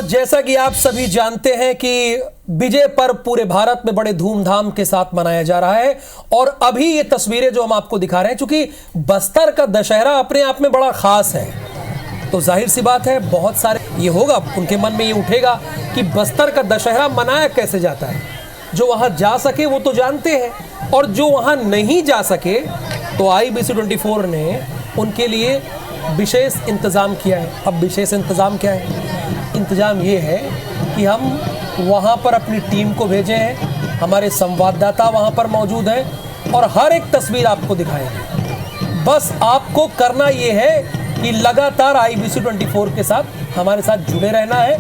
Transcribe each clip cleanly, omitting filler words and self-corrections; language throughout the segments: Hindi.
जैसा कि आप सभी जानते हैं कि विजय पर्व पूरे भारत में बड़े धूमधाम के साथ मनाया जा रहा है और अभी ये तस्वीरें जो हम आपको दिखा रहे हैं, चूंकि बस्तर का दशहरा अपने आप में बड़ा खास है, तो जाहिर सी बात है बहुत सारे ये होगा, उनके मन में ये उठेगा कि बस्तर का दशहरा मनाया कैसे जाता है। जो वहाँ जा सके वो तो जानते हैं, और जो वहाँ नहीं जा सके तो IBC24 ने उनके लिए विशेष इंतज़ाम किया है। अब विशेष इंतज़ाम क्या है? इंतज़ाम ये है कि हम वहाँ पर अपनी टीम को भेजे हैं, हमारे संवाददाता वहाँ पर मौजूद हैं और हर एक तस्वीर आपको दिखाएंगे। बस आपको करना ये है कि लगातार IBC24 के साथ हमारे साथ जुड़े रहना है।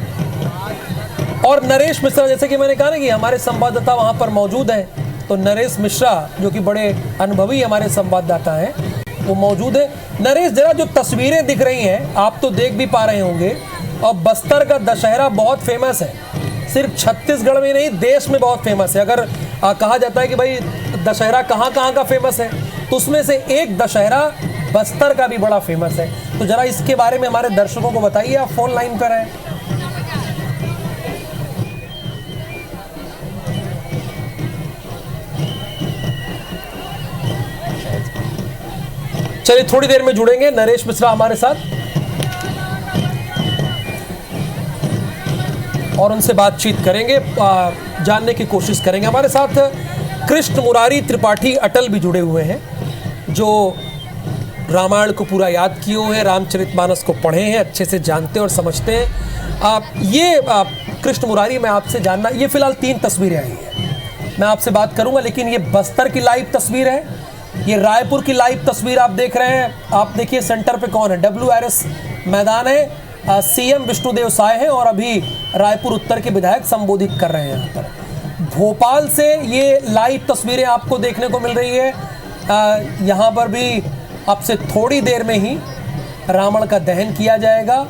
और नरेश मिश्रा, जैसे कि मैंने कहा ना कि हमारे संवाददाता वहाँ पर मौजूद हैं, तो नरेश मिश्रा जो कि बड़े अनुभवी हमारे संवाददाता हैं वो मौजूद है। नरेश, जरा जो तस्वीरें दिख रही हैं आप तो देख भी पा रहे होंगे, और बस्तर का दशहरा बहुत फेमस है, सिर्फ छत्तीसगढ़ में नहीं देश में बहुत फेमस है। अगर कहा जाता है कि भाई दशहरा कहाँ कहाँ का फेमस है, तो उसमें से एक दशहरा बस्तर का भी बड़ा फेमस है। तो जरा इसके बारे में हमारे दर्शकों को बताइए, आप फोन लाइन पर हैं। चलिए थोड़ी देर में जुड़ेंगे नरेश मिश्रा हमारे साथ और उनसे बातचीत करेंगे, जानने की कोशिश करेंगे। हमारे साथ कृष्ण मुरारी त्रिपाठी अटल भी जुड़े हुए हैं, जो रामायण को पूरा याद किए हुए हैं, रामचरितमानस को पढ़े हैं, अच्छे से जानते और समझते हैं। कृष्ण मुरारी, मैं आपसे जानना, ये फिलहाल 3 तस्वीरें आई हैं, मैं आपसे बात करूंगा, लेकिन ये बस्तर की लाइव तस्वीर है, ये रायपुर की लाइव तस्वीर आप देख रहे हैं। आप देखिए सेंटर पे कौन है, WRS मैदान है, CM विष्णुदेव साय हैं और अभी रायपुर उत्तर के विधायक संबोधित कर रहे हैं यहाँ पर। भोपाल से ये लाइव तस्वीरें आपको देखने को मिल रही है। यहाँ पर भी आपसे थोड़ी देर में ही रावण का दहन किया जाएगा।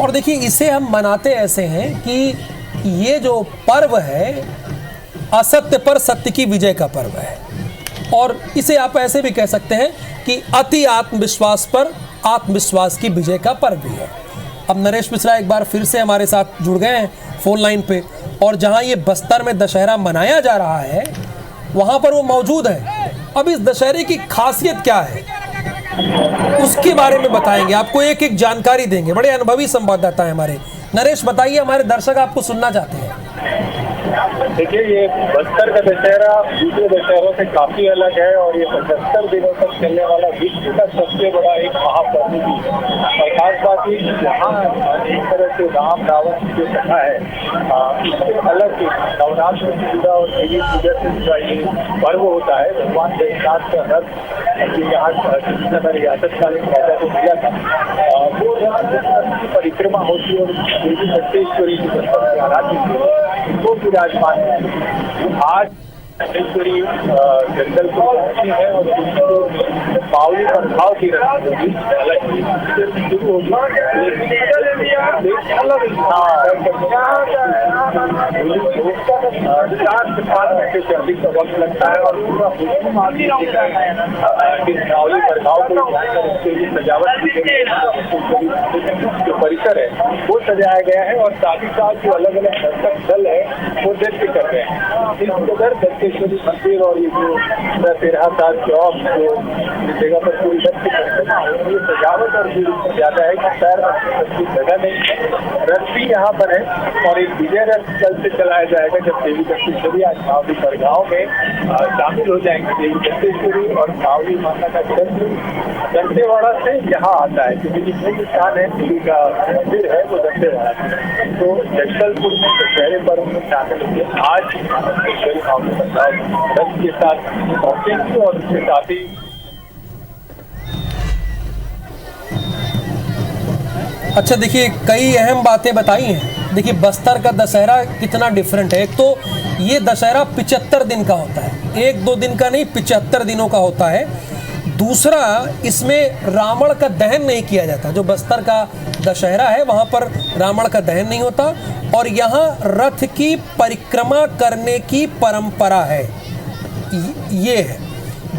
और देखिए इसे हम मनाते ऐसे हैं कि ये जो पर्व है असत्य पर सत्य की विजय का पर्व है, और इसे आप ऐसे भी कह सकते हैं कि अति आत्मविश्वास पर आत्मविश्वास की विजय का पर्व भी है। अब नरेश मिश्रा एक बार फिर से हमारे साथ जुड़ गए हैं फोन लाइन पे, और जहां ये बस्तर में दशहरा मनाया जा रहा है वहां पर वो मौजूद है। अब इस दशहरे की खासियत क्या है उसके बारे में बताएंगे, आपको एक एक जानकारी देंगे, बड़े अनुभवी संवाददाता हैं हमारे। नरेश बताइए, हमारे दर्शक आपको सुनना चाहते हैं। देखिए, ये बस्तर का दशहरा दूसरे दशहरों से काफी अलग है और ये 75 दिनों तक चलने वाला विश्व का सबसे बड़ा एक महापर्व भी है। और खास बात ये यहाँ एक तरह से राम रावण की जो कथा है इससे अलग नवरात्र से जुड़ा और देवी पूजा से जुड़ा ये पर्व होता है। भगवान जगन्नाथ का रथ जो यहाँ कृष्णनगर रियासत कालीन राजा को मिला था, वो रथ की परिक्रमा होती है और देवी दंतेश्वरी की आराध्य वो विराजमान है। आज दंतेश्वरी जंगल को पहुंची है और पावली प्रभाव की रस्म शुरू होगी। चार से 5 घंटे से अधिक का वक्त लगता है और पूरा पावली प्रभाव को उसके लिए सजावट की गई, जो परिसर है वो सजाया गया है और साथ ही साथ जो अलग अलग दर्शक दल है वो नृत्य कर रहे हैं। इस कदर दंतेश्वरी मंदिर और ये जो 13 चौक जो जगह पर पूरी नृत्य करते हैं, ये सजावट और भी ज्यादा है कि पैर की जगह नहीं है। रथ भी यहाँ पर है और एक विजय रथ कल से चलाया जाएगा, जब देवी दंतेश्वरी आज मावली परगांव में शामिल हो जाएंगे। देवी दंतेश्वरी और मावली माता का चंद्र दंतेवाड़ा से यहाँ आता है, क्योंकि जितने भी स्थान है देवी का मंदिर है वो दंतेवाड़ा है। तो जगदलपुर में दशहरे पर्व में शामिल होंगे आज दंतेश्वरी मावली परगांव रथ के साथ पहुंचेंगे और उसके साथ ही अच्छा, देखिए कई अहम बातें बताई हैं। देखिए बस्तर का दशहरा कितना डिफरेंट है। एक तो ये दशहरा 75 दिन का होता है, 1-2 दिन का नहीं, 75 दिनों का होता है। दूसरा, इसमें रावण का दहन नहीं किया जाता। जो बस्तर का दशहरा है वहाँ पर रावण का दहन नहीं होता, और यहाँ रथ की परिक्रमा करने की परंपरा है। ये है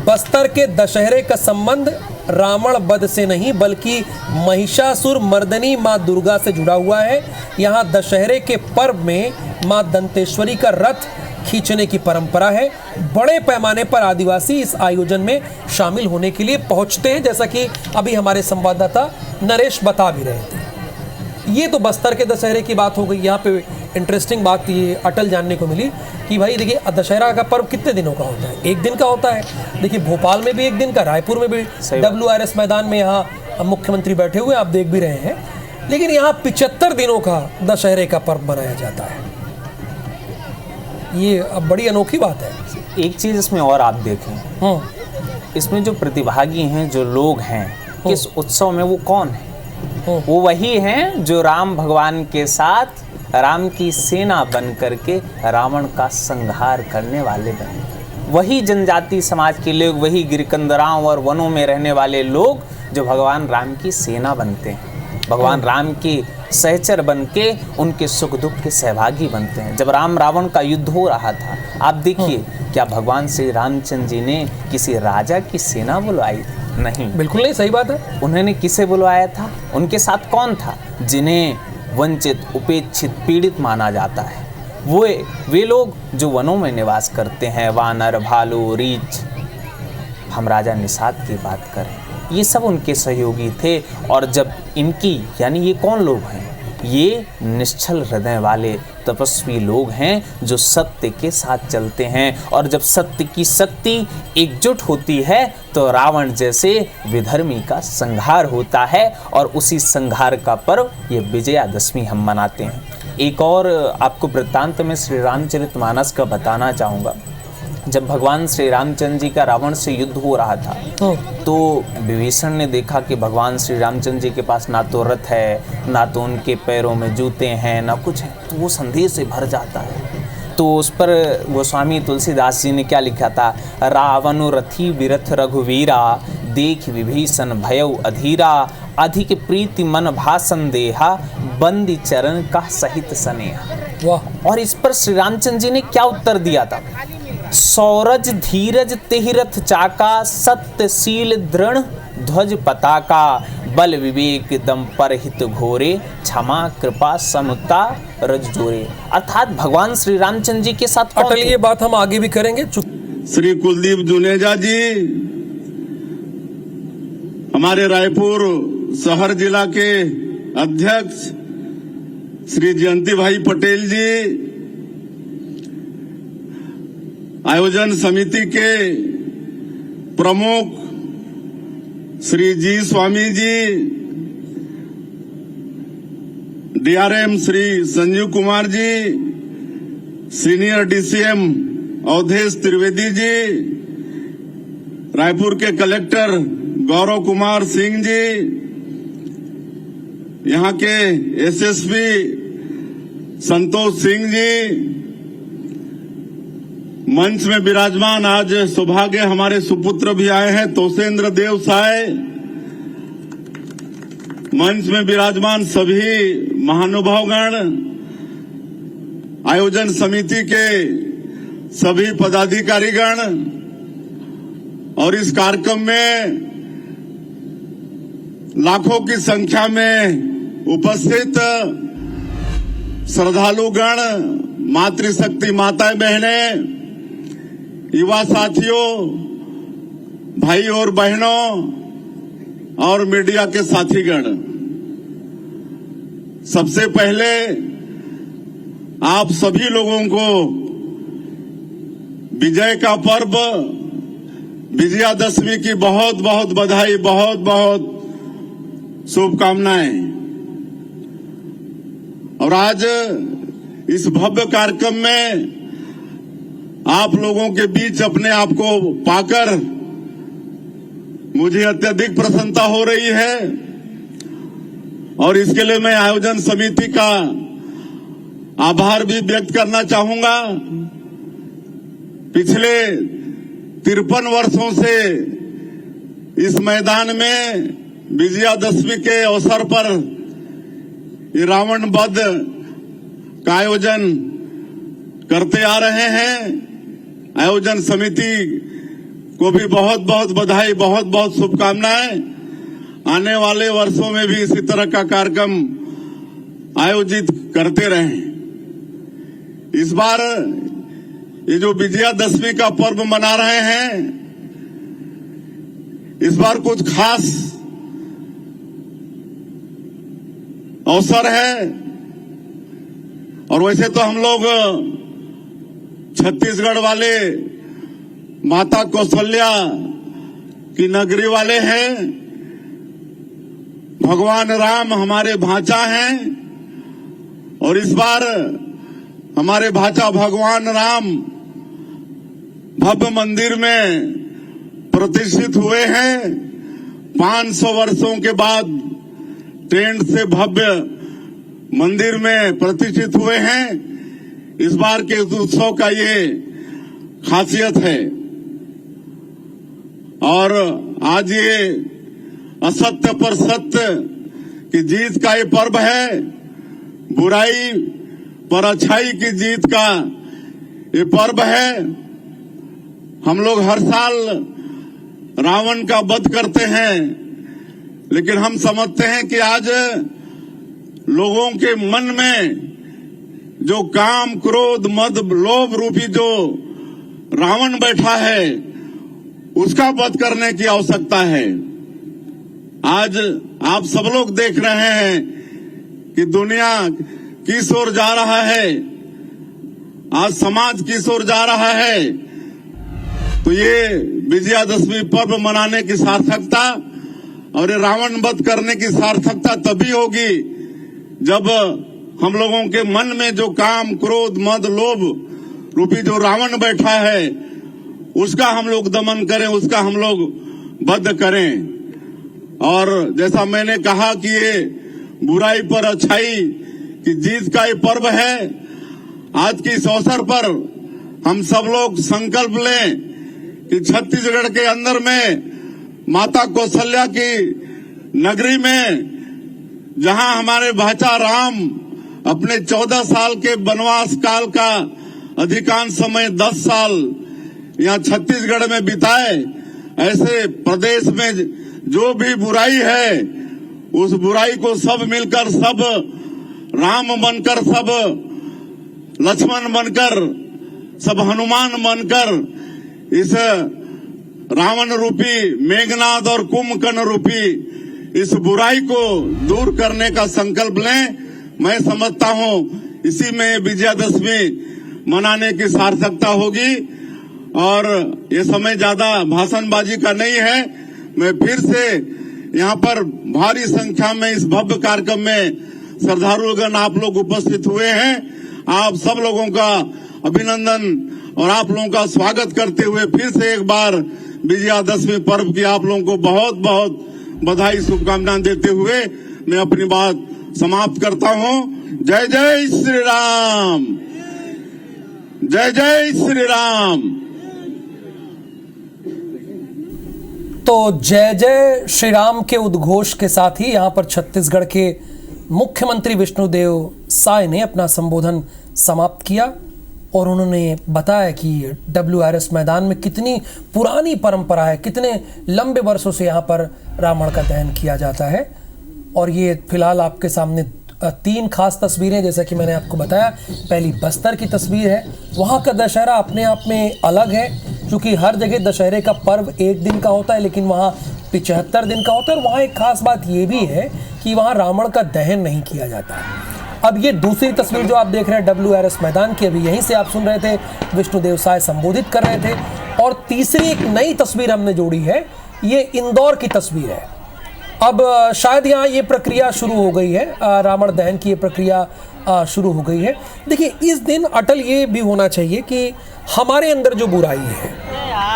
बस्तर के दशहरे का संबंध रावण वध से नहीं बल्कि महिषासुर मर्दनी माँ दुर्गा से जुड़ा हुआ है। यहाँ दशहरे के पर्व में माँ दंतेश्वरी का रथ खींचने की परंपरा है। बड़े पैमाने पर आदिवासी इस आयोजन में शामिल होने के लिए पहुंचते हैं, जैसा कि अभी हमारे संवाददाता नरेश बता भी रहे थे। ये तो बस्तर के दशहरे की बात हो गई। यहाँ पे इंटरेस्टिंग बात ये अटल जानने को मिली कि भाई देखिए, दशहरा का पर्व कितने दिनों का होता है? एक दिन का होता है। देखिए, भोपाल में भी एक दिन का, रायपुर में भी, WRS मैदान में यहाँ मुख्यमंत्री बैठे हुए आप देख भी रहे हैं। लेकिन यहाँ 75 दिनों का दशहरे का पर्व मनाया जाता है। ये अब बड़ी अनोखी बात है। एक चीज इसमें और आप देखें, इसमें जो प्रतिभागी हैं, जो लोग हैं किस उत्सव में, वो कौन है? वो वही हैं जो राम भगवान के साथ राम की सेना बन करके रावण का संहार करने वाले बने। वही जनजाति समाज के लोग, वही गिरकंदराओं और वनों में रहने वाले लोग जो भगवान राम की सेना बनते हैं, भगवान राम के सहचर बन के उनके सुख दुख के सहभागी बनते हैं। जब राम रावण का युद्ध हो रहा था, आप देखिए, क्या भगवान श्री रामचंद्र जी ने किसी राजा की सेना बुलवाई? नहीं, बिल्कुल नहीं। सही बात है। उन्होंने किसे बुलवाया था? उनके साथ कौन था? जिन्हें वंचित, उपेक्षित, पीड़ित माना जाता है, वे लोग जो वनों में निवास करते हैं, वानर, भालू, रीछ। हम राजा निषाद की बात करें, ये सब उनके सहयोगी थे। और जब इनकी, यानी ये कौन लोग हैं? ये निश्चल हृदय वाले तपस्वी लोग हैं जो सत्य के साथ चलते हैं। और जब सत्य की शक्ति एकजुट होती है तो रावण जैसे विधर्मी का संहार होता है। और उसी संहार का पर्व ये विजयादशमी हम मनाते हैं। एक और आपको वृत्तांत में श्री रामचरितमानस का बताना चाहूँगा। जब भगवान श्री रामचंद्र जी का रावण से युद्ध हो रहा था, तो विभीषण ने देखा कि भगवान श्री रामचंद्र जी के पास ना तो रथ है, ना तो उनके पैरों में जूते हैं, ना कुछ है। तो वो संदेह से भर जाता है। तो उस पर गोस्वामी तुलसीदास जी ने क्या लिखा था? रावण रथी विरथ रघुवीरा, देख विभीषण भयउ अधीरा, अधिक प्रीति मन भाषण देहा, बंदी चरण का सहित स्नेहा। वाह! और इस पर श्री रामचंद्र जी ने क्या उत्तर दिया था? सौरज धीरज तेहिरथ चाका, सत्यशील दृढ़ ध्वज पताका, बल विवेक दम पर हित घोरे, क्षमा कृपा समता रज जोरे। अर्थात भगवान श्री रामचंद्र जी के साथ अटल, ये बात हम आगे भी करेंगे। श्री कुलदीप जुनेजा जी हमारे रायपुर शहर जिला के अध्यक्ष, श्री जयंती भाई पटेल जी आयोजन समिति के प्रमुख, श्री जी Swami ji, DRM Shri Sanjeev Kumar ji, senior DCM Awadhesh Trivedi ji, Raipur के कलेक्टर गौरव कुमार सिंह जी, यहाँ के SSP संतोष सिंह जी, मंच में विराजमान आज सौभाग्य हमारे सुपुत्र भी आए हैं, तोषेंद्र देव साय, मंच में विराजमान सभी महानुभावगण, आयोजन समिति के सभी पदाधिकारीगण, और इस कार्यक्रम में लाखों की संख्या में उपस्थित श्रद्धालुगण, मातृशक्ति माताएं बहनें, युवा साथियों, भाई और बहनों और मीडिया के साथीगण, सबसे पहले आप सभी लोगों को विजय का पर्व, विजयादशमी की बहुत बहुत बधाई, बहुत बहुत शुभकामनाएं। और आज इस भव्य कार्यक्रम में आप लोगों के बीच अपने आप को पाकर मुझे अत्यधिक प्रसन्नता हो रही है। और इसके लिए मैं आयोजन समिति का आभार भी व्यक्त करना चाहूंगा। पिछले 53 वर्षों से इस मैदान में विजयादशमी के अवसर पर ये रावण वध का आयोजन करते आ रहे हैं। आयोजन समिति को भी बहुत बहुत बधाई, बहुत बहुत शुभकामनाएं। आने वाले वर्षों में भी इसी तरह का कार्यक्रम आयोजित करते रहें। इस बार ये जो विजयादशमी का पर्व मना रहे हैं, इस बार कुछ खास अवसर है। और वैसे तो हम लोग छत्तीसगढ़ वाले माता कौशल्या की नगरी वाले हैं। भगवान राम हमारे भांचा हैं और इस बार हमारे भांचा भगवान राम भव्य मंदिर में प्रतिष्ठित हुए हैं। 500 वर्षों के बाद टेंट से भव्य मंदिर में प्रतिष्ठित हुए हैं। इस बार के उत्सव का ये खासियत है। और आज ये असत्य पर सत्य की जीत का ये पर्व है। बुराई पर अच्छाई की जीत का ये पर्व है। हम लोग हर साल रावण का वध करते हैं, लेकिन हम समझते हैं कि आज लोगों के मन में जो काम, क्रोध, मद, लोभ रूपी जो रावण बैठा है, उसका वध करने की आवश्यकता है। आज आप सब लोग देख रहे हैं कि दुनिया किस ओर जा रहा है, आज समाज किस ओर जा रहा है। तो ये विजयादशमी पर्व मनाने की सार्थकता और ये रावण वध करने की सार्थकता तभी होगी जब हम लोगों के मन में जो काम, क्रोध, मद, लोभ रूपी जो रावण बैठा है, उसका हम लोग दमन करें, उसका हम लोग वध करें। और जैसा मैंने कहा कि ये बुराई पर अच्छाई की जीत का ये पर्व है। आज के इस अवसर पर हम सब लोग संकल्प लें कि छत्तीसगढ़ के अंदर में माता कौशल्या की नगरी में, जहां हमारे भाचा राम अपने 14 साल के वनवास काल का अधिकांश समय 10 साल यहाँ छत्तीसगढ़ में बिताए, ऐसे प्रदेश में जो भी बुराई है, उस बुराई को सब मिलकर, सब राम बनकर, सब लक्ष्मण बनकर, सब हनुमान बनकर इस रावण रूपी, मेघनाद और कुंभकर्ण रूपी इस बुराई को दूर करने का संकल्प लें। मैं समझता हूं इसी में विजयादशमी मनाने की सार्थकता होगी। और ये समय ज्यादा भाषणबाजी का नहीं है। मैं फिर से यहाँ पर भारी संख्या में इस भव्य कार्यक्रम में श्रद्धालुगण आप लोग उपस्थित हुए हैं। आप सब लोगों का अभिनंदन और आप लोगों का स्वागत करते हुए फिर से एक बार विजयादशमी पर्व की आप लोगों को बहुत बहुत बधाई, शुभकामनाएं देते हुए मैं अपनी बात समाप्त करता हूं। जय जय श्री राम, जय जय श्री राम। तो जय जय श्री राम के उद्घोष के साथ ही यहाँ पर छत्तीसगढ़ के मुख्यमंत्री विष्णुदेव साय ने अपना संबोधन समाप्त किया और उन्होंने बताया कि WRS मैदान में कितनी पुरानी परंपरा है, कितने लंबे वर्षों से यहाँ पर रावण का दहन किया जाता है। और ये फिलहाल आपके सामने 3 खास तस्वीरें, जैसा कि मैंने आपको बताया। पहली बस्तर की तस्वीर है। वहाँ का दशहरा अपने आप में अलग है, क्योंकि हर जगह दशहरे का पर्व 1 दिन का होता है, लेकिन वहाँ 75 दिन का होता है। और वहाँ एक खास बात ये भी है कि वहाँ रावण का दहन नहीं किया जाता है। अब ये दूसरी तस्वीर जो आप देख रहे हैं WRS मैदान की, अभी यहीं से आप सुन रहे थे विष्णुदेव साय संबोधित कर रहे थे। और तीसरी एक नई तस्वीर हमने जोड़ी है, ये इंदौर की तस्वीर है। अब शायद यहाँ ये प्रक्रिया शुरू हो गई है, रावण दहन की ये प्रक्रिया शुरू हो गई है। देखिए, इस दिन अटल ये भी होना चाहिए कि हमारे अंदर जो बुराई है,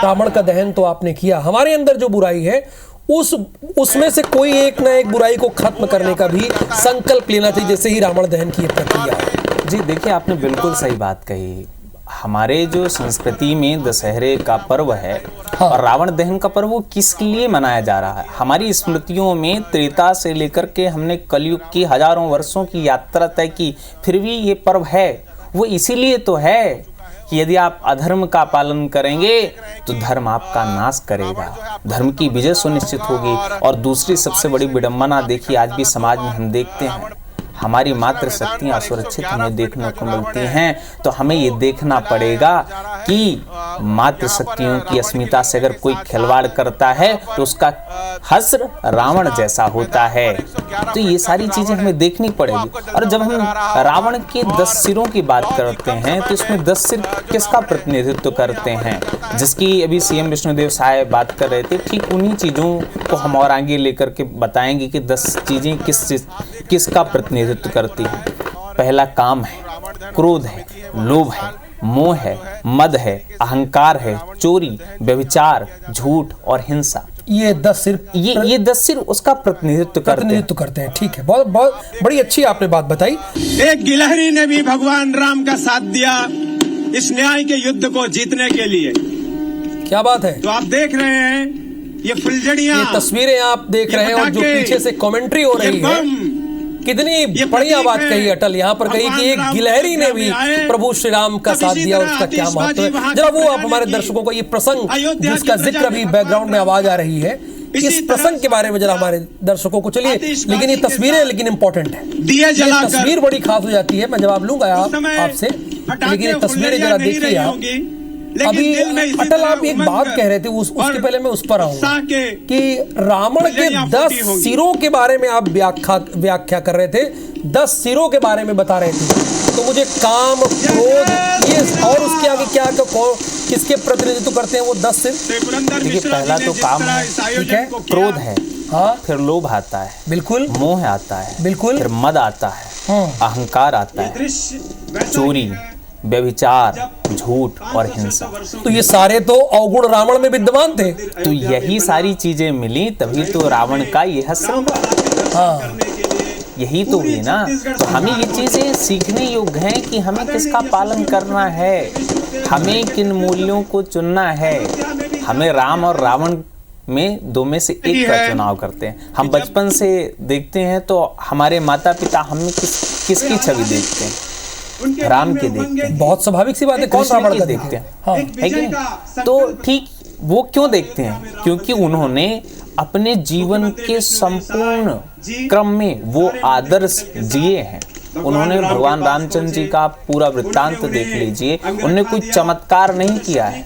रावण का दहन तो आपने किया, हमारे अंदर जो बुराई है उसमें से कोई एक ना एक बुराई को खत्म करने का भी संकल्प लेना चाहिए, जैसे ही रावण दहन की ये प्रक्रिया है। जी देखिए, आपने बिल्कुल सही बात कही। हमारे जो संस्कृति में दशहरे का पर्व है और रावण दहन का पर्व, वो किस लिए मनाया जा रहा है? हमारी स्मृतियों में त्रेता से लेकर के हमने कलयुग की हजारों वर्षों की यात्रा तय की, फिर भी ये पर्व है। वो इसीलिए तो है कि यदि आप अधर्म का पालन करेंगे तो धर्म आपका नाश करेगा, धर्म की विजय सुनिश्चित होगी। और दूसरी सबसे बड़ी विडंबना देखिए, आज भी समाज में हम देखते हैं हमारी मातृ शक्तियां असुरक्षित हमें देखने को मिलती हैं। तो हमें ये देखना पड़ेगा कि मातृ शक्तियों की अस्मिता से अगर कोई खिलवाड़ करता है तो उसका हश्र रावण जैसा होता है। तो ये सारी चीजें हमें देखनी पड़ेगी। और जब हम रावण के 10 सिरों की बात करते हैं तो इसमें 10 सिर किसका प्रतिनिधित्व करते हैं, जिसकी अभी सीएम विष्णुदेव साय बात कर रहे थे, ठीक उन्हीं चीजों को हम और आगे लेकर के बताएंगे कि 10 चीजें किसका प्रतिनिधित्व करती है। पहला काम है, क्रोध है, लोभ है, मोह है, मद है, अहंकार है, चोरी, व्यभिचार, झूठ और हिंसा। ये 10 सिर ये 10 सिर उसका प्रतिनिधित्व करते हैं। ठीक है, बहुत बहुत बड़ी अच्छी आपने बात बताई। एक गिलहरी ने भी भगवान राम का साथ दिया इस न्याय के युद्ध को जीतने के लिए। क्या बात है। तो आप देख रहे हैं ये फुलझड़ियां, ये तस्वीरें आप देख रहे हैं और जो पीछे से कमेंट्री हो रही है, कितनी बढ़िया बात कही अटल यहाँ पर कही कि एक गिलहरी ने भी प्रभु श्री राम का साथ दिया, उसका क्या महत्व है। जरा वो आप हमारे दर्शकों को ये प्रसंग जिसका जिक्र अभी बैकग्राउंड में आवाज आ रही है, इस प्रसंग के बारे में जरा हमारे दर्शकों को, चलिए। लेकिन ये तस्वीरें लेकिन इंपॉर्टेंट है, ये तस्वीर बड़ी खास हो जाती है। मैं जवाब लूंगा आपसे, लेकिन ये तस्वीरें जरा देखिए आप। अभी अटल आप एक बात कह रहे थे, उसके पहले मैं उस पर आऊंगा कि रावण के 10 सिरों के बारे में आप व्याख्या कर रहे थे, 10 सिरों के बारे में बता रहे थे। तो मुझे काम, क्रोध, ये और उसके आगे क्या किसके प्रतिनिधित्व करते हैं वो 10 सिर? देखिए, पहला तो काम है, ठीक है, क्रोध है, हाँ, फिर लोभ आता है, बिल्कुल, मोह आता है, बिल्कुल, फिर मद आता है, अहंकार आता है, चोरी, व्यभिचार, झूठ और हिंसा। तो ये सारे तो अवगुण रावण में विद्यमान थे। तो यही सारी चीजें मिली तभी तो रावण का यह हश्र, हाँ, यही तो हुई ना। तो हमें ये चीजें सीखने योग्य हैं कि हमें किसका पालन करना है, हमें किन मूल्यों को चुनना है। हमें राम और रावण में दो में से एक का चुनाव करते हैं। हम बचपन से देखते हैं तो हमारे माता पिता हमें किसकी छवि देखते हैं? राम के देखते हैं। बहुत स्वाभाविक सी बात है, कौन रावण का देखते हैं? हाँ, है कि नहीं? तो ठीक वो क्यों देखते हैं? क्योंकि उन्होंने अपने जीवन के संपूर्ण क्रम में वो आदर्श जिए हैं। उन्होंने भगवान रामचंद्र जी का पूरा वृत्तांत देख लीजिए, उन्होंने कोई चमत्कार नहीं किया है,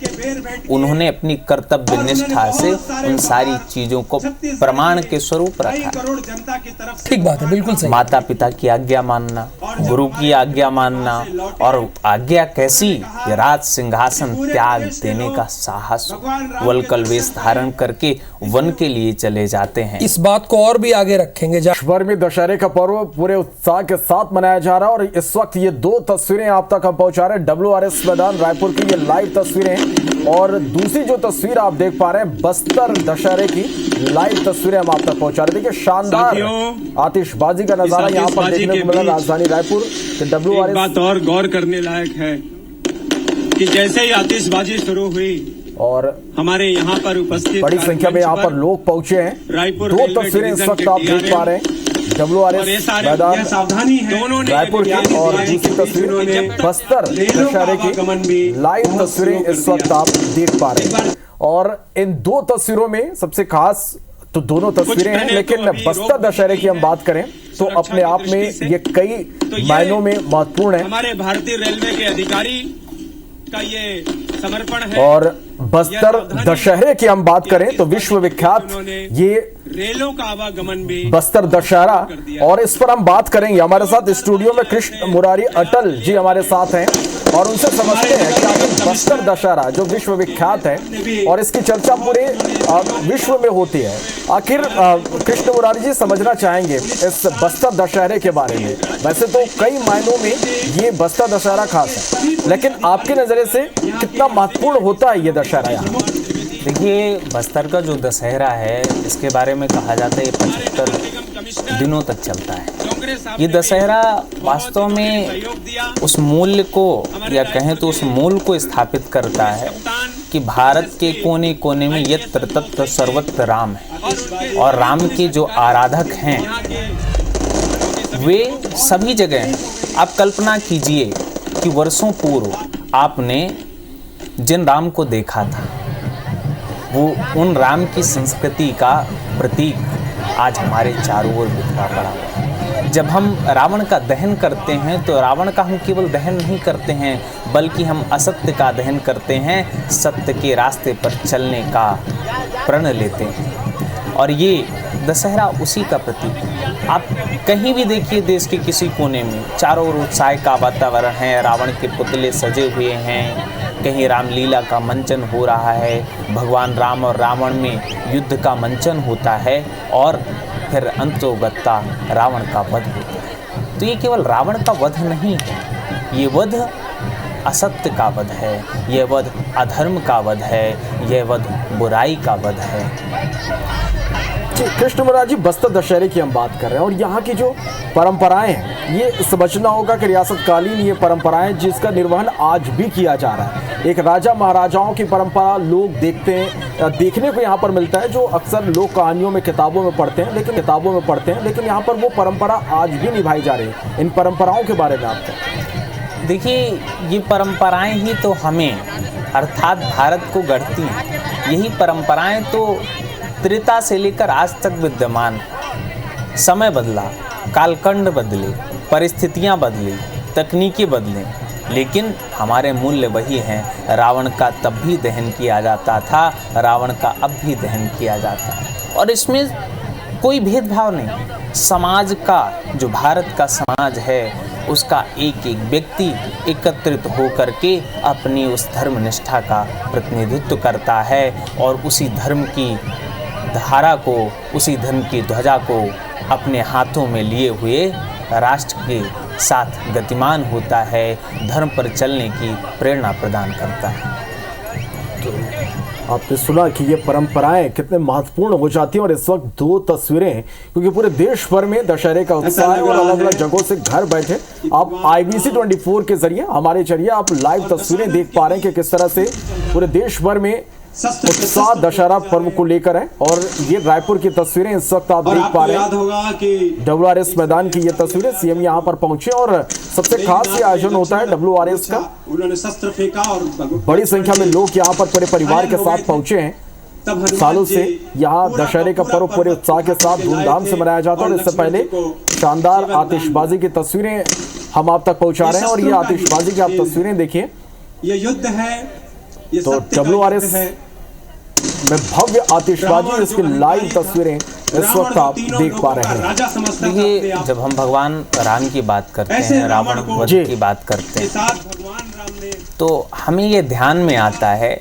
उन्होंने अपनी कर्तव्य निष्ठा से उन सारी चीजों को प्रमाण के स्वरूप रखा। ठीक बात है, बिल्कुल सही। माता पिता की आज्ञा मानना, गुरु की आज्ञा मानना, और आज्ञा कैसी? राज सिंहासन त्याग देने का साहस। वल्कल वेश धारण करके वन के लिए चले जाते हैं। इस बात को और भी आगे रखेंगे। देशभर में दशहरे का पर्व पूरे उत्साह के साथ मनाया जा रहा है और इस वक्त ये 2 तस्वीरें आप तक हम पहुंचा रहे हैं WRS मैदान रायपुर की, ये लाइव तस्वीरें हैं। और दूसरी जो तस्वीर आप देख पा रहे हैं बस्तर दशहरे की लाइव तस्वीरें हम आप तक पहुंचा रहे। देखिए, शानदार आतिशबाजी का नजारा यहाँ पर देखने को मिला राजधानी रायपुर। WRS बात और गौर करने लायक है कि जैसे ही आतिशबाजी शुरू हुई और हमारे यहाँ पर उपस्थित बड़ी संख्या में यहाँ पर लोग पहुंचे हैं। रायपुर 2 तस्वीरें इस वक्त आप देख पा रहे हैं WRS मैदान रायपुर की, और दूसरी तस्वीर बस्तर दशहरे की लाइव तस्वीरें इस वक्त आप देख पा रहे हैं। और इन 2 तस्वीरों में सबसे खास तो दोनों तस्वीरें हैं, लेकिन बस्तर दशहरे की हम बात करें तो अपने आप में ये कई मायनों में महत्वपूर्ण है। हमारे भारतीय रेलवे के अधिकारी का ये समर्पण है। और बस्तर दशहरे की हम बात करें तो विश्व विख्यात ये रेलों का आवागमन भी बस्तर दशहरा, और इस पर हम बात करेंगे। हमारे साथ स्टूडियो में कृष्ण मुरारी अटल जी हमारे साथ हैं और उनसे समझते हैं कि आखिर बस्तर दशहरा जो विश्व विख्यात है और इसकी चर्चा पूरे विश्व में होती है, आखिर कृष्ण मुरारी जी समझना चाहेंगे इस बस्तर दशहरे के बारे में। वैसे तो कई मायनों में ये बस्तर दशहरा खास है, लेकिन आपके नजरिए से कितना महत्वपूर्ण होता है ये दशहरा यहाँ? देखिए, बस्तर का जो दशहरा है इसके बारे में कहा जाता है 75 दिनों तक चलता है। ये दशहरा वास्तव में उस मूल्य को, या कहें तो उस मूल को स्थापित करता है कि भारत के कोने कोने में यत्र तत्र सर्वत्र राम है, और राम के जो आराधक हैं वे सभी जगह हैं। आप कल्पना कीजिए कि वर्षों पूर्व आपने जिन राम को देखा था वो उन राम की संस्कृति का प्रतीक आज हमारे चारों ओर बिखरा पड़ा है। जब हम रावण का दहन करते हैं तो रावण का हम केवल दहन नहीं करते हैं बल्कि हम असत्य का दहन करते हैं, सत्य के रास्ते पर चलने का प्रण लेते हैं। और ये दशहरा उसी का प्रतीक है। आप कहीं भी देखिए देश के किसी कोने में चारों ओर उत्साह का वातावरण है, रावण के पुतले सजे हुए हैं, कहीं रामलीला का मंचन हो रहा है, भगवान राम और रावण में युद्ध का मंचन होता है और फिर अंतोगत्ता रावण का वध होता है। तो ये केवल रावण का वध नहीं है, ये वध असत्य का वध है, यह वध अधर्म का वध है, यह वध बुराई का वध है। कृष्ण मुरारी जी, बस्तर दशहरे की हम बात कर रहे हैं और यहाँ की जो परंपराएं हैं ये समझना होगा कि रियासत कालीन ये परंपराएं जिसका निर्वहन आज भी किया जा रहा है। एक राजा महाराजाओं की परंपरा लोग देखने को यहाँ पर मिलता है जो अक्सर लोक कहानियों में किताबों में पढ़ते हैं, लेकिन यहाँ पर वो परंपरा आज भी निभाई जा रही है। इन परंपराओं के बारे में आप देखिए, ये परंपराएं ही तो हमें अर्थात भारत को गढ़ती हैं। यही परंपराएं तो त्रेता से लेकर आज तक विद्यमान। समय बदला, कालखंड बदले, परिस्थितियां बदली, तकनीकें बदलें, लेकिन हमारे मूल्य वही हैं। रावण का तब भी दहन किया जाता था, रावण का अब भी दहन किया जाता है और इसमें कोई भेदभाव नहीं। समाज का जो भारत का समाज है उसका एक एक व्यक्ति एकत्रित होकर के अपनी उस धर्मनिष्ठा का प्रतिनिधित्व करता है और उसी धर्म की धारा को, उसी धर्म की ध्वजा को अपने हाथों में लिए हुए राष्ट्र के साथ गतिमान होता है, धर्म पर चलने की प्रेरणा प्रदान करता है। आपने सुना कि ये परंपराएं कितने महत्वपूर्ण हो जाती हैं और इस वक्त दो तस्वीरें, क्योंकि पूरे देश भर में दशहरे का उत्साह है और अलग अलग जगहों से घर बैठे आप IBC 24 के जरिए हमारे जरिए आप लाइव तस्वीरें देख पा रहे हैं कि किस तरह से पूरे देश भर में उत्साह दशहरा पर्व को लेकर है। और ये रायपुर की तस्वीरें इस वक्त आप देख पा रहे हैं, WRS मैदान की ये तस्वीरें। CM यहाँ पर पहुंचे और सबसे खास ये आयोजन होता है WRS का। उन्होंने शस्त्र फेंका और बड़ी संख्या में लोग यहाँ पर पूरे परिवार के साथ पहुंचे हैं। सालों से यहाँ दशहरे का पर्व पूरे उत्साह के साथ धूमधाम से मनाया जाता है और इससे पहले शानदार आतिशबाजी की तस्वीरें हम आप तक पहुंचा रहे हैं और ये आतिशबाजी की आप तस्वीरें देखिए। ये युद्ध है, ये तो WRS में भव्य आतिशबाजी, इसकी लाइव तस्वीरें इस वक्त आप देख पा रहे हैं। देखिए, जब हम भगवान राम की बात करते हैं, रावण वध की बात करते हैं, तो हमें ये ध्यान में आता है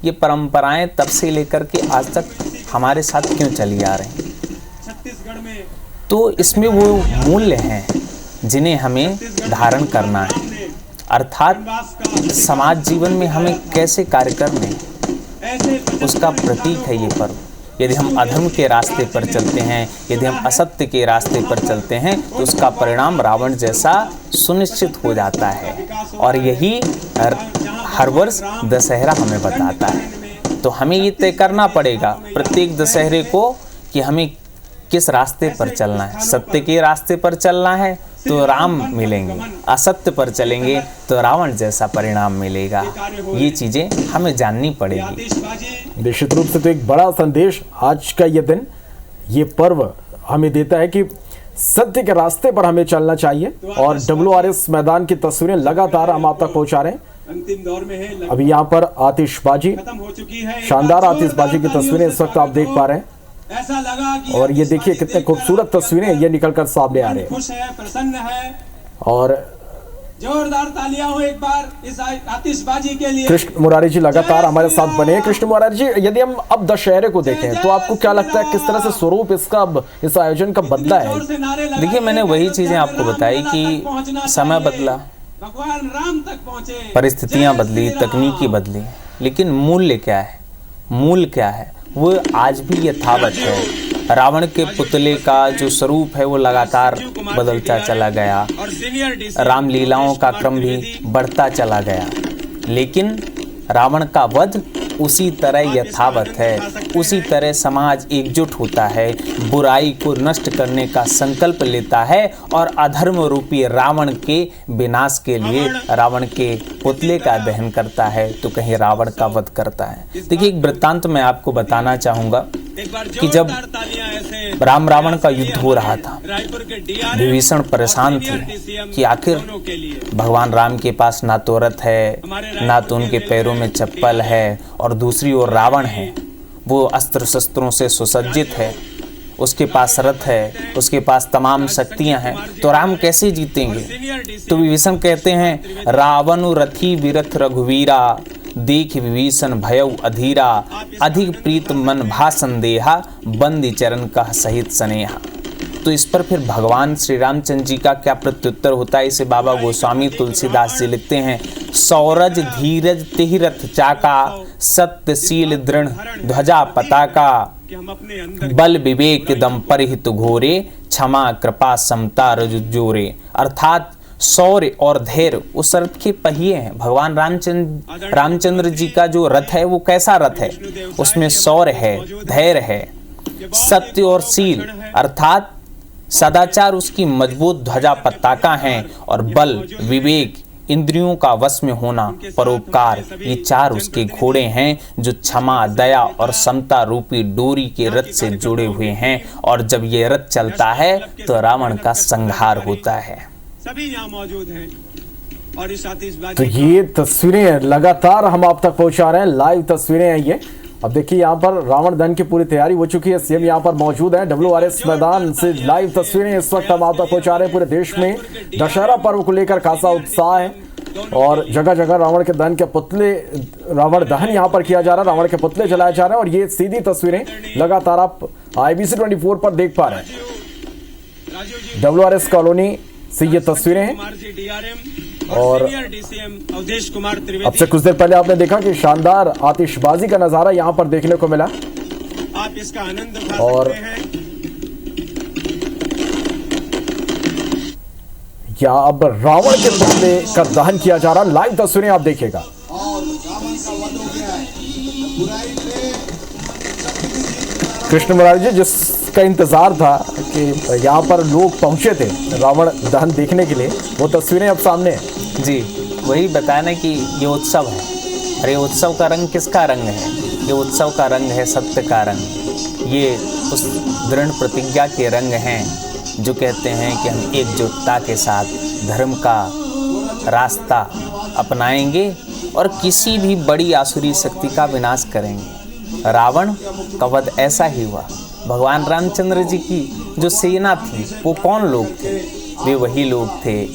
ये परंपराएं तब से लेकर के आज तक हमारे साथ क्यों चली आ रही हैं। तो इसमें वो मूल्य हैं जिन्हें हमें धारण करना है, अर्थात समाज जीवन में हमें कैसे कार्य करने, उसका प्रतीक है ये पर्व। यदि हम अधर्म के रास्ते पर चलते हैं, यदि हम असत्य के रास्ते पर चलते हैं तो उसका परिणाम रावण जैसा सुनिश्चित हो जाता है और यही हर वर्ष दशहरा हमें बताता है। तो हमें ये तय करना पड़ेगा प्रत्येक दशहरे को कि हमें किस रास्ते पर चलना है। सत्य के रास्ते पर चलना है तो राम मिलेंगे, असत्य पर चलेंगे तो रावण जैसा परिणाम मिलेगा। ये चीज़ें हमें जाननी पड़ेगी। निश्चित रूप से तो एक बड़ा संदेश आज का ये दिन, ये पर्व हमें देता है कि सत्य के रास्ते पर हमें चलना चाहिए और WRS मैदान की तस्वीरें लगातार हम आप तक पहुंचा रहे हैं। अंतिम दौर में है, अभी यहाँ पर आतिशबाजी, शानदार आतिशबाजी की तस्वीरें इस वक्त आप देख पा रहे हैं। ऐसा लगा कि और ये देखिए कितने खूबसूरत तस्वीरें ये निकलकर सामने आ रहे हैं। खुश है, प्रसन्न है और जोरदार तालियां हो एक बार इस आतिशबाजी के लिए। कृष्ण मुरारी जी लगातार हमारे साथ बने हैं। कृष्ण मुरारी जी, यदि हम अब दशहरे को देखें तो आपको क्या लगता है किस तरह से स्वरूप इसका इस आयोजन का बदला है? देखिए, मैंने वही चीजें आपको बताई कि समय बदला, भगवान राम तक पहुंचे, परिस्थितियां बदली, तकनीकी बदली, लेकिन मूल्य क्या है? मूल क्या है वो आज भी यथावत है। रावण के पुतले का जो स्वरूप है वो लगातार बदलता चला गया, रामलीलाओं का क्रम भी बढ़ता चला गया, लेकिन रावण का वध उसी तरह यथावत है, उसी तरह समाज एकजुट होता है, बुराई को नष्ट करने का संकल्प लेता है और अधर्म रूपी रावण के विनाश के लिए रावण के पुतले का दहन करता है, तो कहीं रावण का वध करता है। देखिए, एक वृत्तांत मैं आपको बताना चाहूंगा कि जब राम रावण का युद्ध हो रहा था, विभीषण परेशान थे कि आखिर भगवान राम के पास ना तो रथ है, ना तो उनके पैरों में चप्पल है, और दूसरी ओर रावण है, वो अस्त्र शस्त्रों से सुसज्जित है, उसके पास रथ है, उसके पास तमाम शक्तियां हैं, तो राम कैसे जीतेंगे? तो विभीषण कहते हैं, रावण रथी विरथ रघुवीरा, देख विभीषण भयउ अधीरा, अधिक प्रीत मन भा संदेहा, बंदी चरण का सहित स्नेहा। तो इस पर फिर भगवान श्री रामचंद्र जी का क्या प्रत्युत्तर होता है, इसे बाबा गोस्वामी तुलसीदास जी लिखते हैं, सौरज धीरज तिहि रथ चाका, सत्यशील दृढ़ ध्वजा पताका, बल विवेक दम परिहित घोरे, क्षमा कृपा समता रजु जोरे। अर्थात शौर्य और धैर्य उस रथ के पहिए हैं। भगवान रामचंद्र जी का जो रथ है वो कैसा रथ है? उसमें शौर्य है, धैर्य है, सत्य और शील अर्थात सदाचार उसकी मजबूत ध्वजा पताका है, और बल विवेक इंद्रियों का वश में होना, परोपकार, ये चार उसके घोड़े हैं जो क्षमा दया और समता रूपी डोरी के रथ से जुड़े हुए हैं। और जब ये रथ चलता है तो रावण का संहार होता है। सभी यहाँ मौजूद हैं और इस आतिशबाजी तो ये तस्वीरें लगातार हम आप तक पहुंचा रहे हैं, लाइव तस्वीरें हैं ये। अब देखिए यहाँ पर रावण दहन की पूरी तैयारी हो चुकी है, सीएम यहाँ पर मौजूद है, WRS मैदान से लाइव तस्वीरें इस वक्त हम आप तक पहुंचा रहे हैं। पूरे देश में दशहरा पर्व को लेकर खासा उत्साह है और जगह जगह रावण के दहन के पुतले, रावण दहन यहाँ पर किया जा रहा है, रावण के पुतले जलाए जा रहे हैं। और ये सीधी तस्वीरें लगातार आप IBC 24 पर देख पा रहे हैं। WRS कॉलोनी से ये तस्वीरें हैं और अब से कुछ देर पहले आपने देखा कि शानदार आतिशबाजी का नजारा यहां पर देखने को मिला। आप इसका आनंद उठा और सकते हैं। या अब रावण के पुतले का दहन किया जा रहा, लाइव तस्वीरें आप देखिएगा। कृष्ण मुरारी जी, जिसका इंतजार था कि यहाँ पर लोग पहुंचे थे रावण दहन देखने के लिए, वो तस्वीरें अब सामने हैं। जी, वही बताना कि ये उत्सव है, और ये उत्सव का रंग किसका रंग है? ये उत्सव का रंग है सत्य का रंग। ये उस दृढ़ प्रतिज्ञा के रंग हैं जो कहते हैं कि हम एकजुटता के साथ धर्म का रास्ता अपनाएंगे और किसी भी बड़ी आसुरी शक्ति का विनाश करेंगे। रावण का वध ऐसा ही हुआ। भगवान रामचंद्र जी की जो सेना थी वो कौन लोग थे? वे वही लोग थे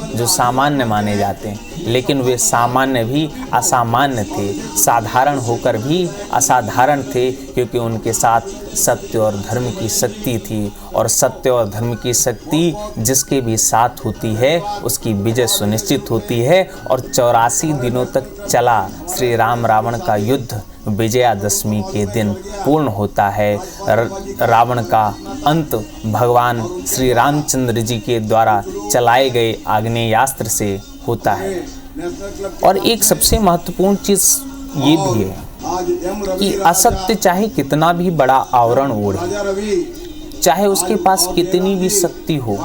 जो सामान्य माने जाते हैं, लेकिन वे सामान्य भी असामान्य थे, साधारण होकर भी असाधारण थे, क्योंकि उनके साथ सत्य और धर्म की शक्ति थी। और सत्य और धर्म की शक्ति जिसके भी साथ होती है उसकी विजय सुनिश्चित होती है। और 84 दिनों तक चला श्री राम रावण का युद्ध विजयादशमी के दिन पूर्ण होता है। रावण का अंत भगवान श्री रामचंद्र जी के द्वारा चलाए गए आग्नेयास्त्र से होता है। और एक सबसे महत्वपूर्ण चीज ये भी है कि असत्य चाहे कितना भी बड़ा आवरण ओढ़े, चाहे उसके पास कितनी भी शक्ति हो,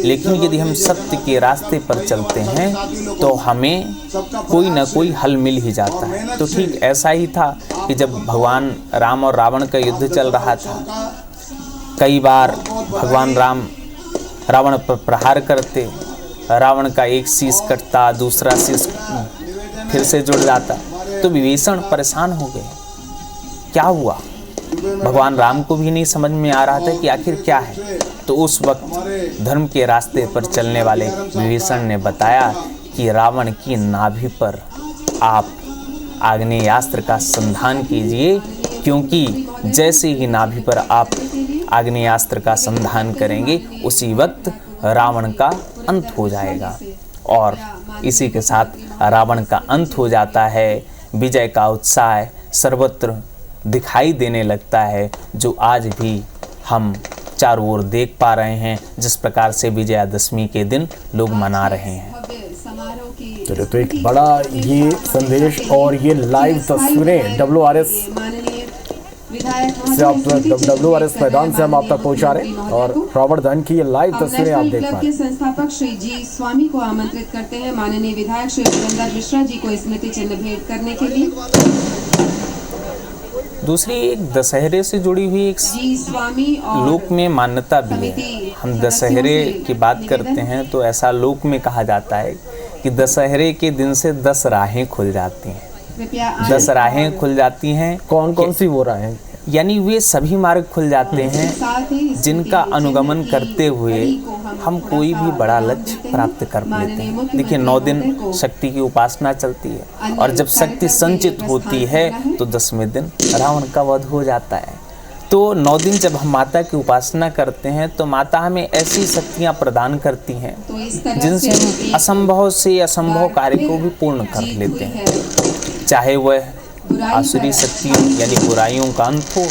लेकिन यदि हम सत्य के रास्ते पर चलते हैं तो हमें कोई ना कोई हल मिल ही जाता है। तो ठीक ऐसा ही था कि जब भगवान राम और रावण का युद्ध चल रहा था, कई बार भगवान राम रावण पर प्रहार करते, रावण का एक शीश कटता, दूसरा शीश फिर से जुड़ जाता, तो विभीषण परेशान हो गए। क्या हुआ? भगवान राम को भी नहीं समझ में आ रहा था कि आखिर क्या है। तो उस वक्त धर्म के रास्ते पर चलने वाले विभीषण ने बताया कि रावण की नाभि पर आप आग्नेयास्त्र का संधान कीजिए, क्योंकि जैसे ही नाभि पर आप आग्नेयास्त्र का संधान करेंगे उसी वक्त रावण का अंत हो जाएगा। और इसी के साथ रावण का अंत हो जाता है। विजय का उत्साह सर्वत्र दिखाई देने लगता है, जो आज भी हम चारों ओर देख पा रहे हैं, जिस प्रकार से विजयादशमी के दिन लोग मना रहे हैं। चलिए, तो एक बड़ा ये संदेश और ये लाइव तस्वीरें WRS से आप WRS मैदान से हम आप तक पहुंचा रहे हैं और रावण दहन की ये लाइव तस्वीरें आप देख पा रहे हैं। संस्थापक श्री जी स्वामी को आमंत्रित करते हैं माननीय विधायक श्री वीरेंद्र मिश्रा जी को स्मृति चिन्ह भेंट करने के लिए। दूसरी एक दशहरे से जुड़ी हुई एक जी स्वामी और लोक में मान्यता भी है। हम दशहरे की बात करते हैं तो ऐसा लोक में कहा जाता है कि दशहरे के दिन से 10 राहें खुल जाती हैं। 10 राहें खुल जाती हैं। कौन कौन सी वो राहें? यानी वे सभी मार्ग खुल जाते हैं जिनका अनुगमन करते हुए हम कोई भी बड़ा लक्ष्य प्राप्त कर लेते हैं। देखिए 9 दिन शक्ति की उपासना चलती है और जब शक्ति संचित होती है तो 10वें दिन रावण का वध हो जाता है। तो 9 दिन जब हम माता की उपासना करते हैं तो माता हमें ऐसी शक्तियाँ प्रदान करती हैं जिनसे हम असंभव से असंभव कार्य को भी पूर्ण कर लेते हैं, चाहे वह आसुरी शक्ति हो यानी बुराइयों का अंत हो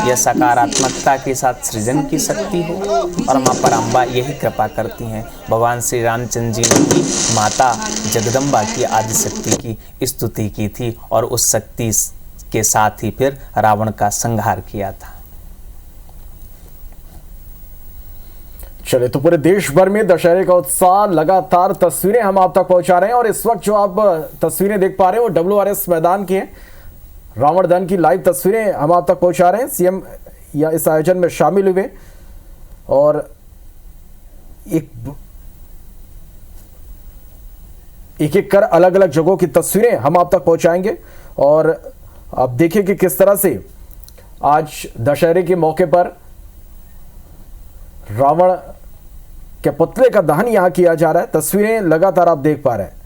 या सकारात्मकता के साथ सृजन की शक्ति हो। और माँ परम्बा यही कृपा करती हैं। भगवान श्री रामचंद्र जी ने भी माता जगदम्बा की आदि शक्ति की स्तुति की थी और उस शक्ति के साथ ही फिर रावण का संहार किया था। चले, तो पूरे देश भर में दशहरे का उत्साह, लगातार तस्वीरें हम आप तक पहुंचा रहे हैं और इस वक्त जो आप तस्वीरें देख पा रहे हैं वो WRS मैदान की हैं। रावण दहन की लाइव तस्वीरें हम आप तक पहुंचा रहे हैं। सीएम या इस आयोजन में शामिल हुए और एक कर अलग अलग जगहों की तस्वीरें हम आप तक पहुंचाएंगे और आप देखिए कि किस तरह से आज दशहरे के मौके पर रावण के पुतले का दहन यहां किया जा रहा है। तस्वीरें लगातार आप देख पा रहे हैं।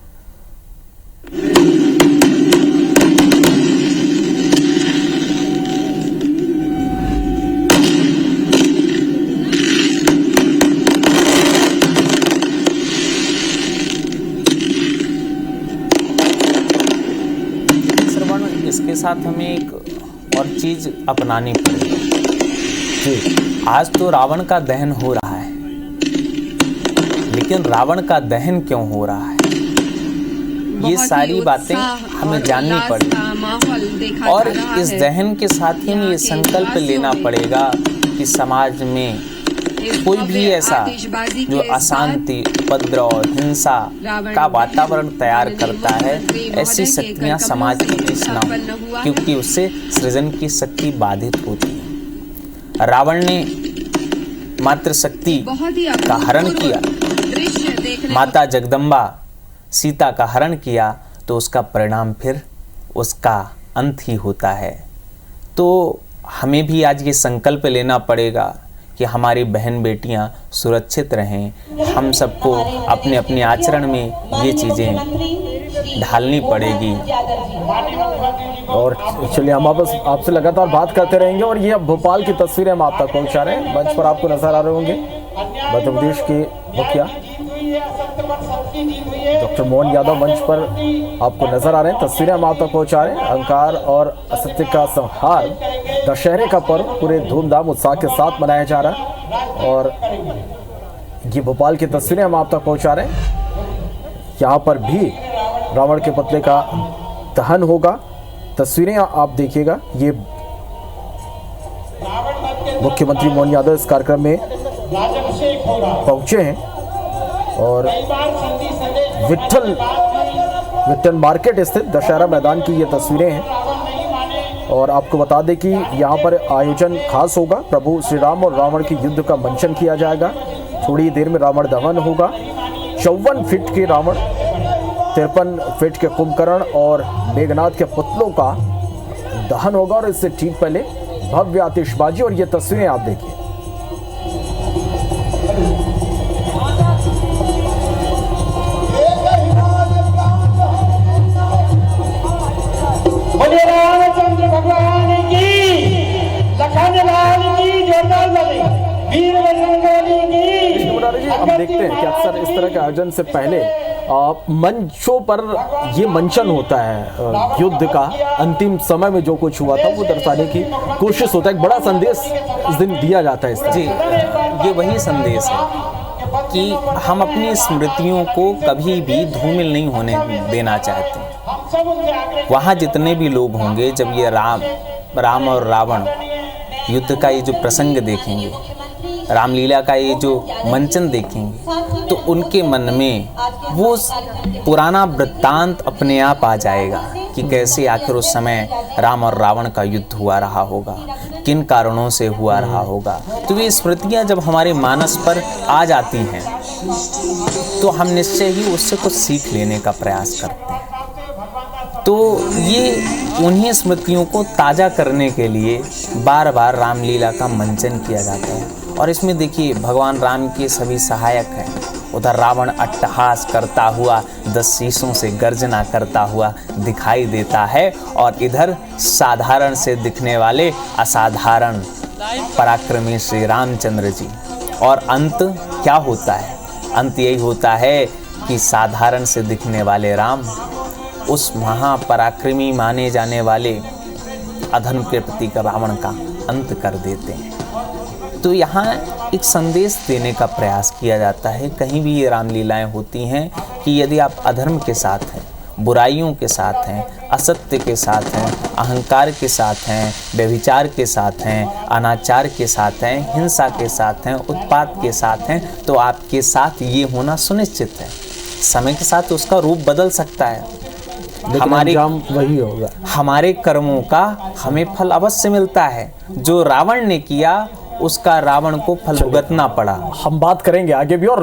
इसके साथ हमें एक और चीज अपनानी पड़ेगी। आज तो रावण का दहन हो रहा है, लेकिन रावण का दहन क्यों हो रहा है, ये सारी बातें हमें जाननी पड़ेगी। और इस दहन के साथ ही हमें ये संकल्प लेना पड़ेगा कि समाज में कोई भी ऐसा जो अशांति, उपद्रव, हिंसा का वातावरण तैयार करता है, ऐसी शक्तियां समाज के बीच ना हो, क्योंकि उससे सृजन की शक्ति बाधित होती है। रावण ने मात्र शक्ति का हरण किया, माता जगदम्बा सीता का हरण किया, तो उसका परिणाम फिर उसका अंत ही होता है। तो हमें भी आज ये संकल्प लेना पड़ेगा कि हमारी बहन बेटियां सुरक्षित रहें। हम सबको अपने अपने आचरण में ये चीज़ें ढालनी पड़ेगी। और चलिए, हम आपसे लगातार बात करते रहेंगे और ये भोपाल की तस्वीरें हम आप तक पहुंचा रहे हैं। मंच पर आपको नजर आ रहे होंगे मध्य प्रदेश के मुखिया डॉक्टर मोहन यादव मंच पर आपको नजर आ रहे हैं। तस्वीरें हम आप तक पहुंचा रहे हैं। अहंकार और असत्य का संहार, दशहरे का पर्व पूरे धूमधाम उत्साह के साथ मनाया जा रहा है और ये भोपाल की तस्वीरें हम आप तक पहुंचा रहे हैं। यहाँ पर भी रावण के पुतले का दहन होगा। तस्वीरें आप देखिएगा। ये मुख्यमंत्री मोहन यादव इस कार्यक्रम में पहुंचे हैं और विट्ठल मार्केट स्थित दशहरा मैदान की ये तस्वीरें हैं। और आपको बता दें कि यहाँ पर आयोजन खास होगा। प्रभु श्री राम और रावण के युद्ध का मंचन किया जाएगा। थोड़ी देर में रावण दहन होगा। 54 फीट के रावण, 53 फीट के कुंभकर्ण और मेघनाथ के पुतलों का दहन होगा और इससे ठीक पहले भव्य आतिशबाजी। और ये तस्वीरें आप देखिए। रामचंद्र भगवान की, लखन लाल की, जोरदार वीर बजरंगबली की। जी, हम देखते हैं कि अक्सर इस तरह के आयोजन से पहले मंचों पर ये मंचन होता है। युद्ध का अंतिम समय में जो कुछ हुआ था वो दर्शाने की कोशिश होता है। एक बड़ा संदेश इस दिन दिया जाता है। जी, ये वही संदेश है कि हम अपनी स्मृतियों को कभी भी धूमिल नहीं होने देना चाहते। वहाँ जितने भी लोग होंगे, जब ये राम और रावण युद्ध का ये जो प्रसंग देखेंगे, रामलीला का ये जो मंचन देखेंगे, तो उनके मन में वो पुराना वृत्तांत अपने आप आ जाएगा कि कैसे आखिर उस समय राम और रावण का युद्ध हुआ रहा होगा, किन कारणों से हुआ रहा होगा। तो ये स्मृतियाँ जब हमारे मानस पर आ जाती हैं तो हम निश्चय ही उससे कुछ सीख लेने का प्रयास करते हैं। तो ये उन्हीं स्मृतियों को ताज़ा करने के लिए बार बार रामलीला का मंचन किया जाता है। और इसमें देखिए भगवान राम के सभी सहायक हैं। उधर रावण अट्टहास करता हुआ 10 शीशों से गर्जना करता हुआ दिखाई देता है, और इधर साधारण से दिखने वाले असाधारण पराक्रमी श्री रामचंद्र जी। और अंत क्या होता है? अंत यही होता है कि साधारण से दिखने वाले राम उस महापराक्रमी माने जाने वाले अधर्म के प्रतीक रावण का अंत कर देते हैं। तो यहाँ एक संदेश देने का प्रयास किया जाता है, कहीं भी ये रामलीलाएं होती हैं, कि यदि आप अधर्म के साथ हैं, बुराइयों के साथ हैं, असत्य के साथ हैं, अहंकार के साथ हैं, व्यभिचार के साथ हैं, अनाचार के साथ हैं, हिंसा के साथ हैं, उत्पात के साथ हैं, तो आपके साथ ये होना सुनिश्चित है। समय के साथ उसका रूप बदल सकता है, हमारे वही होगा, हमारे कर्मों का हमें फल अवश्य मिलता है। जो रावण ने किया उसका रावण को फल भुगतना पड़ा। हम बात करेंगे आगे भी। और